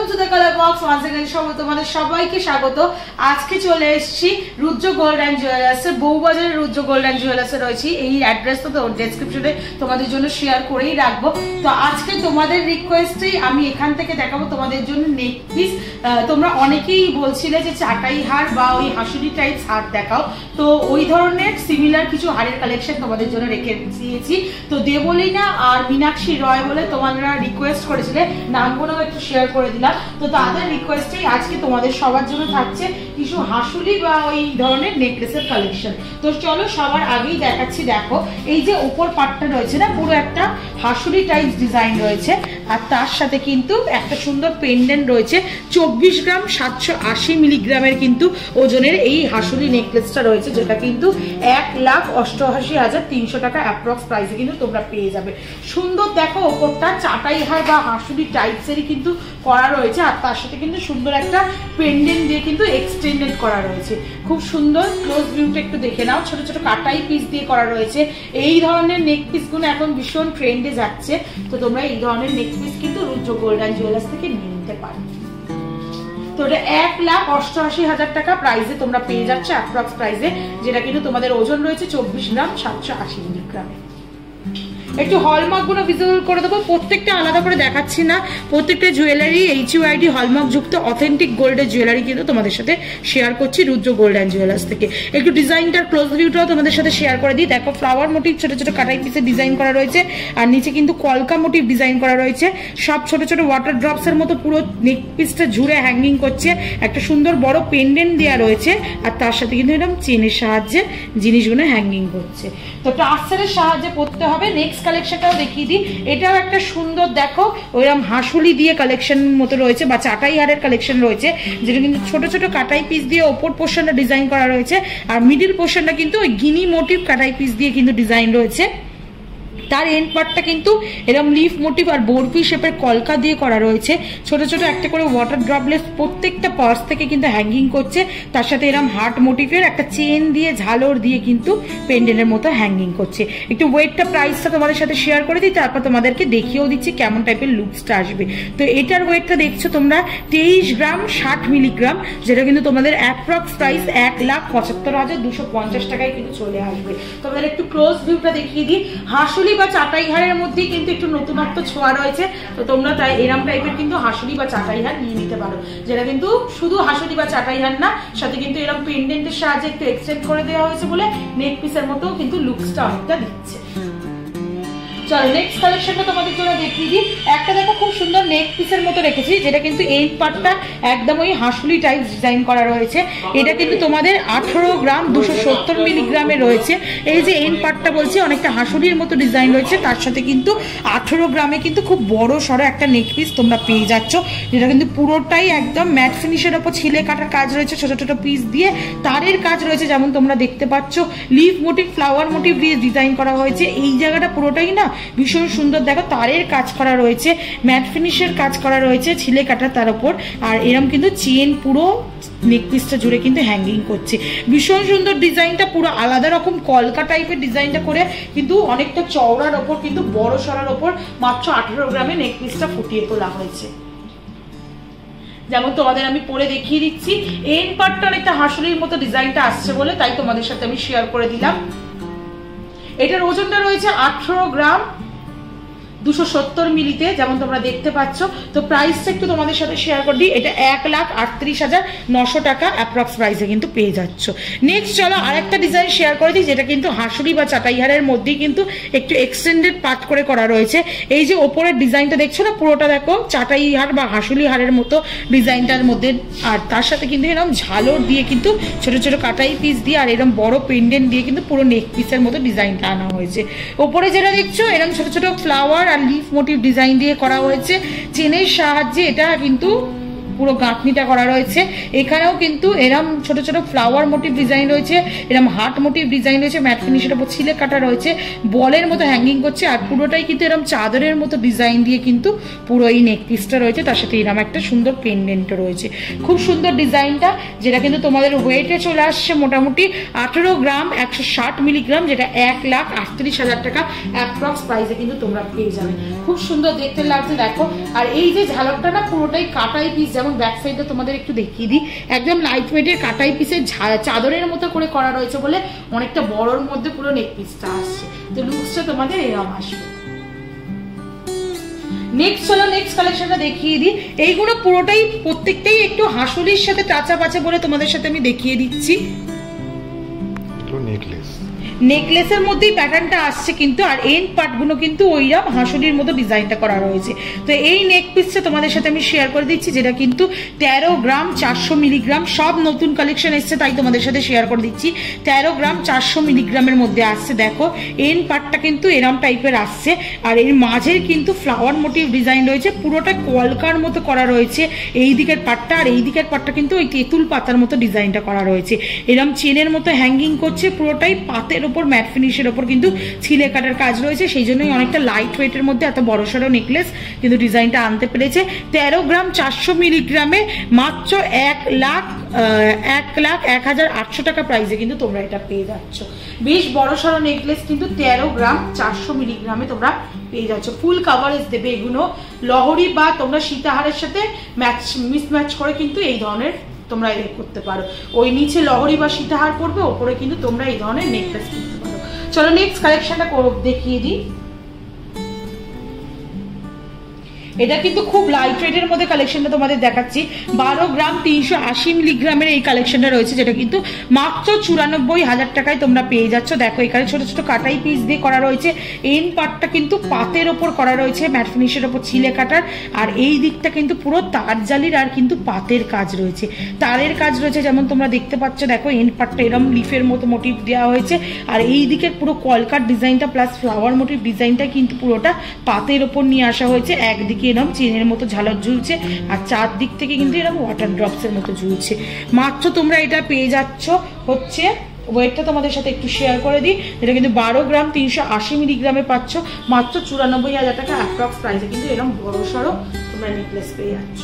Welcome to the Colour Box once again তোমাদের সবাইকে স্বাগত। আজকে চলে এসেছি রুদ্র গোল্ড অ্যান্ড জুয়েলার্সে, বউবাজারের রুদ্র গোল্ড অ্যান্ড জুয়েলার্সে রয়েছি। এই অ্যাড্রেসটা তো ডেসক্রিপশনে তোমাদের জন্য শেয়ার করেই রাখবো। তো আজকে তোমাদের রিকোয়েস্টেই আমি এখান থেকে দেখাবো তোমাদের জন্য নেক পিস। তোমরা অনেকেই বলছিলে যে চাটাই হার বা ওই হাসুলি টাইপ হার দেখাও, তো ওই ধরনের সিমিলার কিছু হারের কালেকশন তোমাদের জন্য রেখে দিয়েছি। তো দেবলীনা আর মীনাক্ষী রয় বলে তোমরা রিকোয়েস্ট করেছিলে, নামগুলো একটু শেয়ার করে দিলাম। তো তাদের রিকোয়েস্টেই আজকে তোমাদের সবার জন্য থাকছে কিছু হাসুলি বা ওই ধরনের নেকলেসের কালেকশন। তো চলো সবার আগেই দেখাচ্ছি। দেখো এই যে উপর পাটটা রয়েছে না, পুরো একটা হাসুলি টাইপ ডিজাইন রয়েছে, আর তার সাথে কিন্তু একটা সুন্দর পেন্ডেন্ট রয়েছে। 24 গ্রাম 780 মিলিগ্রামের কিন্তু ওজনের এই হাসুলি নেকলেসটা রয়েছে, যেটা কিন্তু 1,88,300 টাকা অ্যাপ্রক্স প্রাইসে কিন্তু তোমরা পেয়ে যাবে। সুন্দর দেখো ওপরটা চাটাই হার বা হাসুলি টাইপসেরই কিন্তু করা রয়েছে, আর তার সাথে কিন্তু সুন্দর একটা পেন্ডেন্ট দিয়ে কিন্তু এক্সটেন্ডেড করা রয়েছে। খুব সুন্দর, ক্লোজ ভিউটা একটু দেখে নাও। ছোট ছোট কাটাই পিস দিয়ে করা রয়েছে। এই ধরনের নেক পিসগুলো এখন ভীষণ ট্রেন্ডে যাচ্ছে, তো তোমরা এই ধরনের নেক পিস কিন্তু রুদ্র গোল্ড অ্যান্ড জুয়েলার্স থেকে নিয়ে নিতে পারো। তো এটা 1,88,000 টাকা প্রাইসে তোমরা পেয়ে যাচ্ছে অ্যাপ্রক্স প্রাইসে, যেটা কিন্তু তোমাদের ওজন রয়েছে 24 গ্রাম 780 মিলিগ্রামে। একটু হলমার্ক গুলো ভিজিবল করে দেবো, প্রত্যেকটা আলাদা করে দেখাচ্ছি না। প্রত্যেকটা জুয়েলারি HUID হলমার্ক যুক্ত অথেন্টিক গোল্ডের জুয়েলারি কিন্তু তোমাদের সাথে শেয়ার করছি রুদ্র গোল্ড অ্যান্ড জুয়েলার্স থেকে। একটু ডিজাইনটার ক্লোজ ভিউটাও তোমাদের সাথে শেয়ার করে দিই। দেখো ফ্লাওয়ার মোটিভ ছোট ছোট কাটাই পিসে ডিজাইন করা রয়েছে, আর নিচে কিন্তু কলকা মোটিভ ডিজাইন করা রয়েছে। সব ছোট ছোট ওয়াটার ড্রপস এর মতো পুরো নেক পিসটা জুড়ে হ্যাঙ্গিং করছে। একটা সুন্দর বড় পেন্ডেন্ট দেওয়া রয়েছে, আর তার সাথে কিন্তু এরকম চেনের সাহায্যে জিনিসগুলো হ্যাঙ্গিং করছে। তো টার্সারের সাহায্যে পড়তে হবে। নেক্সট কালেকশনটাও দেখিয়ে দিই। এটাও একটা সুন্দর দেখো ওইরকম হাসুলি দিয়ে কালেকশন মতো রয়েছে, বা চাটাই হারের কালেকশন রয়েছে, যেটা কিন্তু ছোট ছোট কাটাই পিস দিয়ে ওপর পোর্শনটা ডিজাইন করা রয়েছে, আর মিডিল পোর্শনটা কিন্তু ওই গিনি মোটিভ কাটাই পিস দিয়ে কিন্তু ডিজাইন রয়েছে। তার এন্ড পার্টটা কিন্তু এরকম লিফ মোটিভ আর বরফি শেপের কলকা দিয়ে করা রয়েছে। ছোট ছোট একটা করে ওয়াটার ড্রপলেটস প্রত্যেকটা পার্স থেকে কিন্তু হ্যাঙ্গিং করছে। তার সাথে এরকম হার্ট মোটিভের একটা চেন দিয়ে ঝালর দিয়ে কিন্তু পেন্ডেন্টের মতো হ্যাঙ্গিং করছে। একটু ওয়েটটা প্রাইসটা তোমাদের সাথে শেয়ার করে দিই, তারপর তোমাদেরকে দেখিয়েও দিচ্ছি কেমন টাইপের লুকসটা আসবে। তো এটার ওয়েটটা দেখছো তোমরা 23 গ্রাম 60 মিলিগ্রাম, যেটা কিন্তু তোমাদের অ্যাপ্রক্স প্রাইস 1,75,250 টাকায় কিন্তু চলে আসবে। তোমাদের একটু ক্লোজ ভিউটা দেখিয়ে দিই। হাসুলি বা চাটাই হারের মধ্যেই কিন্তু একটু নতুনত্ব ছোঁয়া রয়েছে, তো তোমরা তাই এরম টাইপের কিন্তু হাসুলি বা চাটাই হার নিয়ে নিতে পারো, যেটা কিন্তু শুধু হাসুলি বা চাটাই হার না, সাথে কিন্তু এরকম পেন্ডেন্টের সাহায্যে একটু এক্সটেন্ড করে দেওয়া হয়েছে বলে নেক পিসের মতো কিন্তু লুকসটা অনেকটা দিচ্ছে। চলো নেক্সট কালেকশনটা তোমাদের জন্য দেখিয়ে দিই। একটা দেখো খুব সুন্দর নেক পিসের মতো রেখেছি, যেটা কিন্তু এই পার্টটা একদম ওই হাসুলি টাইপ ডিজাইন করা রয়েছে। এটা কিন্তু তোমাদের 18 গ্রাম 270 মিলিগ্রামে রয়েছে। এই যে এন্ড পার্টটা বলছি অনেকটা হাসুলির মতো ডিজাইন রয়েছে, তার সাথে কিন্তু 18 গ্রামে কিন্তু খুব বড় সড়ো একটা নেক পিস তোমরা পেয়ে যাচ্ছ, যেটা কিন্তু পুরোটাই একদম ম্যাট ফিনিশের ওপর ছিলে কাটার কাজ রয়েছে। ছোট ছোট পিস দিয়ে তারের কাজ রয়েছে, যেমন তোমরা দেখতে পাচ্ছ লিফ মোটিভ ফ্লাওয়ার মোটিভ দিয়ে ডিজাইন করা হয়েছে। এই জায়গাটা পুরোটাই না ভীষণ সুন্দর, দেখো তারের কাজ করা রয়েছে, ম্যাট ফিনিশের কাজ করা রয়েছে ছিলে কাটা তার উপর, আর এরকম কিন্তু চেন পুরো নেক পিসটা জুড়ে কিন্তু হ্যাঙ্গিং করছে। ভীষণ সুন্দর ডিজাইনটা, পুরো আলাদা রকম কলকা টাইপের ডিজাইনটা করে কিন্তু অনেকটা চওড়ার ওপর কিন্তু বড় সরার ওপর মাত্র 18 গ্রামে নেক পিসটা ফুটিয়ে তোলা হয়েছে। যেমন তোমাদের আমি পরে দেখিয়ে দিচ্ছি। এন্ড পার্টটা অনেকটা হাসুলির মতো ডিজাইনটা আসছে বলে তাই তোমাদের সাথে আমি শেয়ার করে দিলাম। এটার ওজনটা রয়েছে 18 গ্রাম 270 মিলিতে, যেমন তোমরা দেখতে পাচ্ছ। তো প্রাইসটা একটু তোমাদের সাথে শেয়ার করে দিই। এটা 1,38,900 টাকা অ্যাপ্রক্স প্রাইসে কিন্তু পেয়ে যাচ্ছ। নেক্সট চলো আরেকটা ডিজাইন শেয়ার করে দিই, যেটা কিন্তু হাসুলি বা চাটাই হারের মধ্যেই কিন্তু একটু এক্সটেন্ডেড পার্ট করে করা রয়েছে। এই যে ওপরের ডিজাইনটা দেখছো না, পুরোটা দেখো চাটাই হার বা হাসুলি হারের মতো ডিজাইনটার মধ্যে, আর তার সাথে কিন্তু এরকম ঝালর দিয়ে কিন্তু ছোট ছোট কাটাই পিস দিয়ে আর এরকম বড় পেন্ডেন্ট দিয়ে কিন্তু পুরো নেক পিসের মতো ডিজাইনটা আনা হয়েছে। ওপরে যেটা দেখছো এরকম ছোট ছোট ফ্লাওয়ার আর লিফ মোটিভ ডিজাইন দিয়ে করা হয়েছে চেনের সাহায্যে। এটা কিন্তু পুরো গাঁথনিটা করা রয়েছে। এখানেও কিন্তু এরম ছোট ছোট ফ্লাওয়ার মোটিভ ডিজাইন রয়েছে, এরম হার্ট মোটিভ ডিজাইন রয়েছে, ম্যাট ফিনিশের উপর ছিলে কাটা রয়েছে, বলের মতো হ্যাঙ্গিং করছে, আর পুরোটাই কিন্তু এরম চাদরের মতো ডিজাইন দিয়ে কিন্তু পুরো এই নেক পিসটা রয়েছে। তার সাথে এরম একটা সুন্দর পেন্ডেন্টও রয়েছে, খুব সুন্দর ডিজাইনটা, যেটা কিন্তু তোমাদের ওয়েটে চলে আসছে মোটামুটি 18 গ্রাম 160 মিলিগ্রাম, যেটা 1,38,000 টাকা অ্যাপ্রক্স প্রাইসে কিন্তু তোমরা পেয়ে যাবে। খুব সুন্দর দেখতে লাগছে দেখো। আর এই যে ঝালকটা না পুরোটাই কাটাই পিস, যেমন ব্যাক সাইডটা তোমাদের একটু দেখিয়ে দিই, একদম লাইট ওয়েটের কাটাই পিসের চাদরের মতো করে করা রয়েছে বলে অনেকটা বড়র মধ্যে পুরো নেক পিসটা আসছে। তো লুকসটা তোমাদের এরকম আসবে। নেক্সট চলো নেক্সট কালেকশনটা দেখিয়ে দিই। এইগুলো পুরোটাই প্রত্যেকটাই একটু হাসুলির সাথে টাচা পাচে বলে তোমাদের সাথে আমি দেখিয়ে দিচ্ছি। নেকলেসের মধ্যেই প্যাটার্নটা আসছে কিন্তু, আর এন্ড পার্টগুলো কিন্তু ওইরকম হাঁসুলির মতো ডিজাইনটা করা রয়েছে। তো এই নেক পিসটা তোমাদের সাথে আমি শেয়ার করে দিচ্ছি, যেটা কিন্তু 13 গ্রাম 400 মিলিগ্রাম, সব নতুন কালেকশন এসছে তাই তোমাদের সাথে শেয়ার করে দিচ্ছি। 13 গ্রাম 400 মিলিগ্রামের মধ্যে আসছে। দেখো এন্ড পার্টটা কিন্তু এরম টাইপের আসছে, আর এর মাঝের কিন্তু ফ্লাওয়ার মোটিভ ডিজাইন রয়েছে, পুরোটা কলকার মতো করা রয়েছে এই দিকের পার্টটা, আর এই দিকের পার্টটা কিন্তু ওই তেঁতুল পাতার মতো ডিজাইনটা করা রয়েছে। এরম চেনের মতো হ্যাঙ্গিং করছে, পুরোটাই পাতের ওপর ম্যাট ফিনিশের ওপর কিন্তু ছিলে কাটার কাজ রয়েছে, সেই জন্যই অনেকটা লাইট ওয়েটের মধ্যে এত বড়সড় নেকলেস কিন্তু ডিজাইনটা আনতে পেরেছে। 13 গ্রাম 400 মিলিগ্রামে মাত্র 1,01,800 টাকা প্রাইসে কিন্তু তোমরা এটা পেয়ে যাচ্ছ। বেশ বড়সড় নেকলেস কিন্তু 13 গ্রাম 400 মিলিগ্রামে তোমরা পেয়ে যাচ্ছ। ফুল কাভারেজ দেবে এগুলো, লহরি বা তোমরা সীতাহারের সাথে মিসম্যাচ করে কিন্তু এই ধরনের তোমরা করতে পারো। ওই নিচে লহরি বা সীতাহার পড়বে, ওপরে কিন্তু তোমরা এই ধরনের নেকলেস কিনতে পারো। চলো নেক্সট কালেকশনটা দেখিয়ে দিই। এটা কিন্তু খুব লাইট ওয়েটের মধ্যে কালেকশনটা তোমাদের দেখাচ্ছি। 12 গ্রাম 380 মিলিগ্রামের এই কালেকশনটা রয়েছে, যেটা কিন্তু মাত্র 94,000 টাকায় তোমরা পেয়ে যাচ্ছ। দেখো এখানে ছোট ছোট কাটাই পিস দিয়ে করা রয়েছে, এন পার্টটা কিন্তু পাতের ওপর করা রয়েছে, ম্যাট ফিনিশের ওপর ছিলে কাটার, আর এই দিকটা কিন্তু পুরো তার জালির আর কিন্তু পাতের কাজ রয়েছে, তারের কাজ রয়েছে, যেমন তোমরা দেখতে পাচ্ছ। দেখো এন পার্টটা এরম লিফের মতো মোটিভ দেওয়া হয়েছে, আর এই দিকের পুরো কলকার ডিজাইনটা প্লাস ফ্লাওয়ার মোটিভ ডিজাইনটা কিন্তু পুরোটা পাতের ওপর নিয়ে আসা হয়েছে। একদিকে এরকম চেনের মতো ঝালর ঝুলছে, আর চারদিক থেকে কিন্তু এরকম ওয়াটার ড্রপসের মতো ঝুলছে। মাত্র তোমরা এটা পেয়ে যাচ্ছ হচ্ছে, ওয়েটটা তোমাদের সাথে একটু শেয়ার করে দিই, এটা কিন্তু 12 গ্রাম 380 মিলিগ্রামে পাচ্ছ মাত্র 94,000 টাকা অ্যাপ্রক্স প্রাইসে কিন্তু এরকম বড় সড়ো তোমরা নেকলেস পেয়ে যাচ্ছ।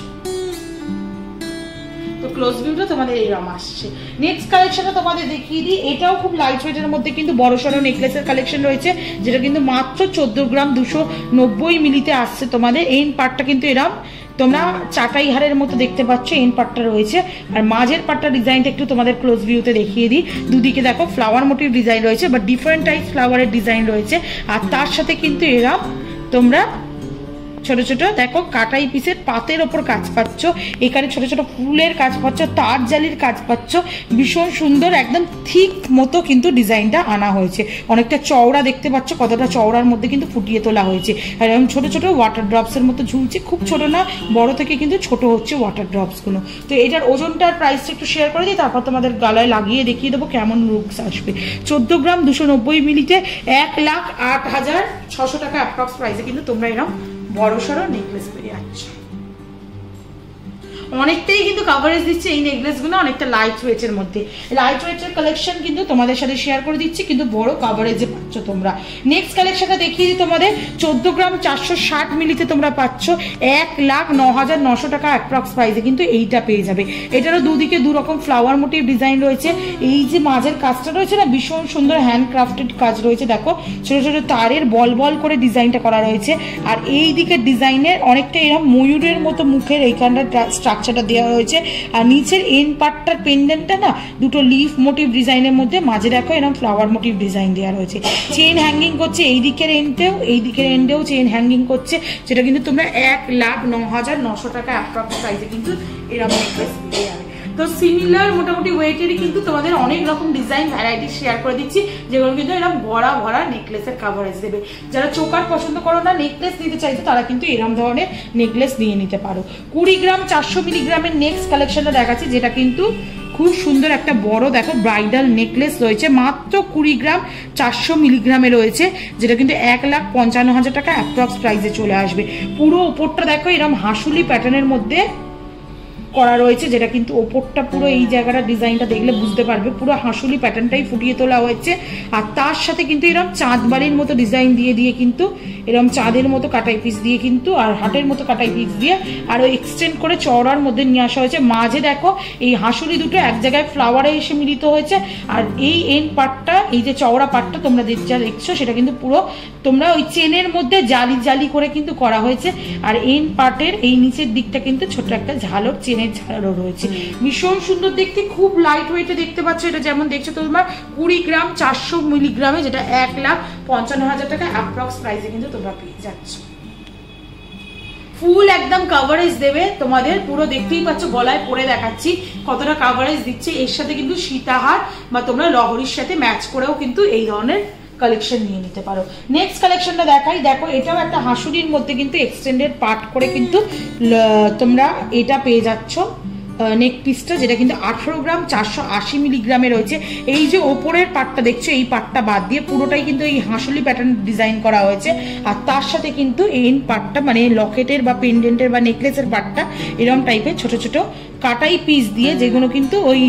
তো ক্লোজ ভিউটা তোমাদের এরকম আসছে। নেক্সট কালেকশনটা তোমাদের দেখিয়ে দিই। এটাও খুব লাইট ওয়েটের মধ্যে কিন্তু বড় সড়ো নেকলেসের কালেকশন রয়েছে, যেটা কিন্তু মাত্র 14 গ্রাম 290 মিলিতে আসছে তোমাদের। এন্ড পার্টটা কিন্তু এরকম তোমরা চাটাই হারের মতো দেখতে পাচ্ছ, এন্ড পার্টটা রয়েছে, আর মাঝের পার্টটা ডিজাইনটা একটু তোমাদের ক্লোজ ভিউতে দেখিয়ে দিই। দুদিকে দেখো ফ্লাওয়ার মোটিভ ডিজাইন রয়েছে, বাট ডিফারেন্ট টাইপ ফ্লাওয়ারের ডিজাইন রয়েছে, আর তার সাথে কিন্তু এরকম তোমরা ছোট ছোট দেখো কাটাই পিসের পাতের ওপর কাজ পাচ্ছ, এখানে ছোট ছোট ফুলের কাজ পাচ্ছ, তার জালির কাজ পাচ্ছ, ভীষণ সুন্দর একদম ঠিক মতো কিন্তু ডিজাইনটা আনা হয়েছে। অনেকটা চওড়া দেখতে পাচ্ছ, কতটা চওড়ার মধ্যে কিন্তু ফুটিয়ে তোলা হয়েছে, আর এরকম ছোট ছোট ওয়াটার ড্রপসের মতো ঝুলছে, খুব ছোট না, বড় থেকে কিন্তু ছোট হচ্ছে ওয়াটার ড্রপসগুলো। তো এটার ওজনটার প্রাইসটা একটু শেয়ার করে দিই, তারপর তোমাদের গালায় লাগিয়ে দেখিয়ে দেবো কেমন লুকস আসবে। 14 গ্রাম 290 মিলিতে 1,08,600 টাকা অ্যাপ্রক্স প্রাইসে কিন্তু তোমরা এরকম বড় সড়ো নেকলেস পেয়ে যাচ্ছ। অনেকটাই কিন্তু কাভারেজ দিচ্ছে এই নেকলেসগুলো, অনেকটা লাইট ওয়েটের মধ্যে। লাইট ওয়েটের কালেকশন কিন্তু তোমাদের সাথে শেয়ার করে দিচ্ছি, কিন্তু বড় কাভারেজে পাচ্ছ তোমরা। নেক্সট কালেকশনটা দেখিয়ে দিই তোমাদের। 14 গ্রাম 460 মিলিতে তোমরা পাচ্ছ 1,09,900 টাকা অ্যাপ্রক্স প্রাইসে কিন্তু এইটা পেয়ে যাবে। এটারও দুদিকে দুরকম ফ্লাওয়ার মোটিভ ডিজাইন রয়েছে, এই যে মাঝের কাজটা রয়েছে না, ভীষণ সুন্দর হ্যান্ডক্রাফটেড কাজ রয়েছে। দেখো ছোট ছোট তারের বল বল করে ডিজাইনটা করা রয়েছে, আর এই দিকের ডিজাইনের অনেকটা এরকম ময়ূরের মতো মুখের এইখানটা স্ট্রাকচারটা দেওয়া হয়েছে, আর নিচের এন্ড পার্টটার পেন্ডেন্টটা না দুটো লিফ মোটিভ ডিজাইনের মধ্যে, মাঝে দেখো এরকম ফ্লাওয়ার মোটিভ ডিজাইন দেওয়া রয়েছে। চেইন হ্যাঙ্গিং করছে এই দিকের এন্ডেও চেইন হ্যাঙ্গিং করছে, যেটা কিন্তু তোমরা 1,09,900 টাকা অ্যাপ্রক্স প্রাইসে কিন্তু এরকম নেকলেস পেয়ে যাবে। তো সিমিলার মোটামুটি ওয়েটেরই কিন্তু তোমাদের অনেক রকম ডিজাইন ভ্যারাইটি শেয়ার করে দিচ্ছি, যেগুলো কিন্তু এরকম ভরা ভরা নেকলেসের কাভারেজ দেবে। যারা চোকার পছন্দ করো না, নেকলেস নিতে চাইছো, তারা কিন্তু এরকম ধরনের নেকলেস নিয়ে নিতে পারো। 20 গ্রাম 400 মিলিগ্রামের নেক্সট কালেকশনটা দেখাচ্ছি, যেটা কিন্তু খুব সুন্দর একটা বড় দেখো ব্রাইডাল নেকলেস রয়েছে, মাত্র 20 গ্রাম 400 মিলিগ্রামে রয়েছে, যেটা কিন্তু 1,55,000 টাকা অ্যাপ্রক্স প্রাইসে চলে আসবে। পুরো উপরটা দেখো এরকম হাঁসুলি প্যাটার্নের মধ্যে করা রয়েছে, যেটা কিন্তু ওপরটা পুরো এই জায়গাটা ডিজাইনটা দেখলে বুঝতে পারবে পুরো হাঁসুলি প্যাটার্নটাই ফুটিয়ে তোলা হয়েছে। আর তার সাথে কিন্তু এরকম চাঁদ বাড়ির মতো ডিজাইন দিয়ে কিন্তু এরকম চাঁদের মতো কাটাই পিস দিয়ে কিন্তু আর হাটের মতো কাটাই পিস দিয়ে আরো এক্সটেন্ড করে চওড়ার মধ্যে নিয়ে আসা হয়েছে। মাঝে দেখো এই হাঁসুলি দুটো এক জায়গায় ফ্লাওয়ারে এসে মিলিত হয়েছে। আর এই এন্ড পার্টটা, এই যে চওড়া পার্টটা তোমরা যা দেখছো সেটা কিন্তু পুরো তোমরা ওই চেনের মধ্যে জালি জালি করে কিন্তু করা হয়েছে। আর এন্ড পার্টের এই নিচের দিকটা কিন্তু ছোট একটা ঝালর, চেনের ঝালরও রয়েছে। ভীষণ সুন্দর দেখতে, খুব লাইট ওয়েটে দেখতে পাচ্ছ। এটা যেমন দেখছো তোমার 20 গ্রাম 400 মিলিগ্রামে, যেটা 1,55,000 টাকা অ্যাপ্রক্স প্রাইসে কিন্তু তোমরা পেয়ে যাচ্ছ। ফুল একদম কাভারেজ দেবে তোমাদের, পুরো দেখতেই পাচ্ছ গলায় পরে দেখাচ্ছি কতটা কাভারেজ দিচ্ছে। এর সাথে কিন্তু সীতাহার বা তোমরা লহরির সাথে ম্যাচ করেও কিন্তু এই ধরনের কালেকশন নিয়ে নিতে পারো। নেক্সট কালেকশনটা দেখাই। দেখো এটাও একটা হাঁসুরির মধ্যে কিন্তু এক্সটেন্ডেড পার্ট করে কিন্তু তোমরা এটা পেয়ে যাচ্ছ নেক পিসটা, যেটা কিন্তু 18 গ্রাম 480 মিলিগ্রামে রয়েছে। এই যে ওপরের পার্টটা দেখছো, এই পার্টটা বাদ দিয়ে পুরোটাই কিন্তু এই হাঁসুলি প্যাটার্ন ডিজাইন করা হয়েছে। আর তার সাথে কিন্তু এন্ড পার্টটা মানে লকেটের বা পেন্ডেন্টের বা নেকলেসের পার্টটা এরকম টাইপের ছোট ছোট কাটাই পিস দিয়ে, যেগুলো কিন্তু ওই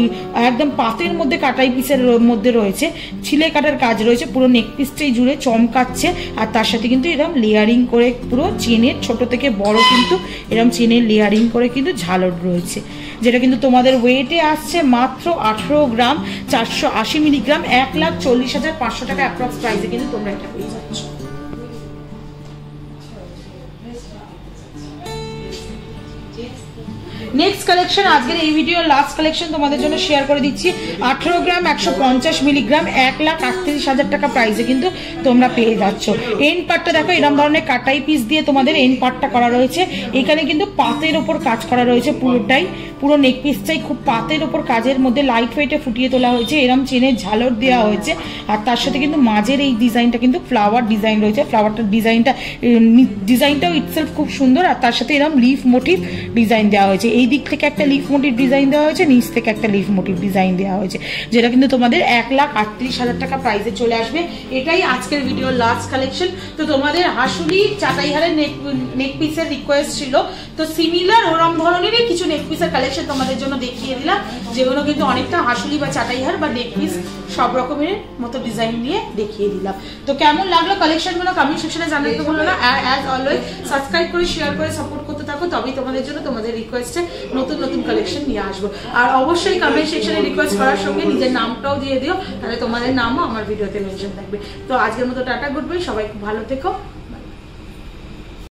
একদম পাতের মধ্যে কাটাই পিসের মধ্যে রয়েছে, ছিলে কাটার কাজ রয়েছে, পুরো নেক পিসটাই জুড়ে চমকাচ্ছে। আর তার সাথে কিন্তু এরকম লেয়ারিং করে পুরো চেনের ছোট থেকে বড় কিন্তু এরকম চেনের লেয়ারিং করে কিন্তু ঝালর রয়েছে, যেটা কিন্তু তোমাদের ওয়েটে আসছে মাত্র 18 গ্রাম 480 মিলিগ্রাম, 1,40,500 টাকা অ্যাপ্রক্স প্রাইসে কিন্তু তোমরা এটা পেয়ে যাচ্ছ। নেক্সট কালেকশন, আজকের এই ভিডিওর লাস্ট কালেকশন তোমাদের জন্য শেয়ার করে দিচ্ছি। 18 গ্রাম 150 মিলিগ্রাম, 1,38,000 টাকা প্রাইসে কিন্তু তোমরা পেয়ে যাচ্ছ। এন্ড পার্টটা দেখো এরকম ধরনের কাটাই পিস দিয়ে তোমাদের এন্ড পার্টটা করা রয়েছে। এখানে কিন্তু পাতের ওপর কাজ করা রয়েছে পুরোটাই, পুরো নেক পিসটাই খুব পাতের ওপর কাজের মধ্যে লাইট ওয়েটে ফুটিয়ে তোলা হয়েছে, এরকম চেনের ঝালর দেওয়া হয়েছে। আর তার সাথে কিন্তু মাঝের এই ডিজাইনটা কিন্তু ফ্লাওয়ার ডিজাইন রয়েছে, ফ্লাওয়ারটার ডিজাইনটাও ইটসেলফ খুব সুন্দর। আর তার সাথে এরকম লিফ মোটিভ ডিজাইন দেওয়া হয়েছে, এই দিক থেকে একটা লিফ মোটিভ ডিজাইন দেওয়া হয়েছে, নিচ থেকে একটা লিফ মোটিভ ডিজাইন দেওয়া হয়েছে, যেটা কিন্তু তোমাদের 1,38,000 টাকা প্রাইসে চলে আসবে। এটাই আজকের ভিডিওর লাস্ট কালেকশন। তো তোমাদের হাঁসুলি চাটাইহারের নেক পিসের রিকোয়েস্ট ছিল, তো সিমিলার ওরম ধরনেরই কিছু নেক পিসের কালেকশন তোমাদের জন্য দেখিয়ে দিলাম, যেগুলো কিন্তু অনেকটা হাঁসুলি বা চাটাইহার বা নেক পিস সব রকমের মতো ডিজাইন নিয়ে দেখিয়ে দিলাম। তো কেমন লাগলো কালেকশনগুলো কমেন্ট সেকশনে জানাতে ভুলো না। অ্যাজ অলওয়েজ সাবস্ক্রাইব করে শেয়ার করে সাপোর্ট করতে থাকো, তবেই তোমাদের জন্য তোমাদের রিকোয়েস্টে নতুন নতুন কালেকশন নিয়ে আসবো। আর অবশ্যই কমেন্ট সেকশনে রিকোয়েস্ট করার সঙ্গে নিজের নামটাও দিয়ে দিও, তাহলে তোমাদের নামও আমার ভিডিওতে মেনশন থাকবে। তো আজকের মতো টাটা, গুড বাই, সবাই খুব ভালো থেকো।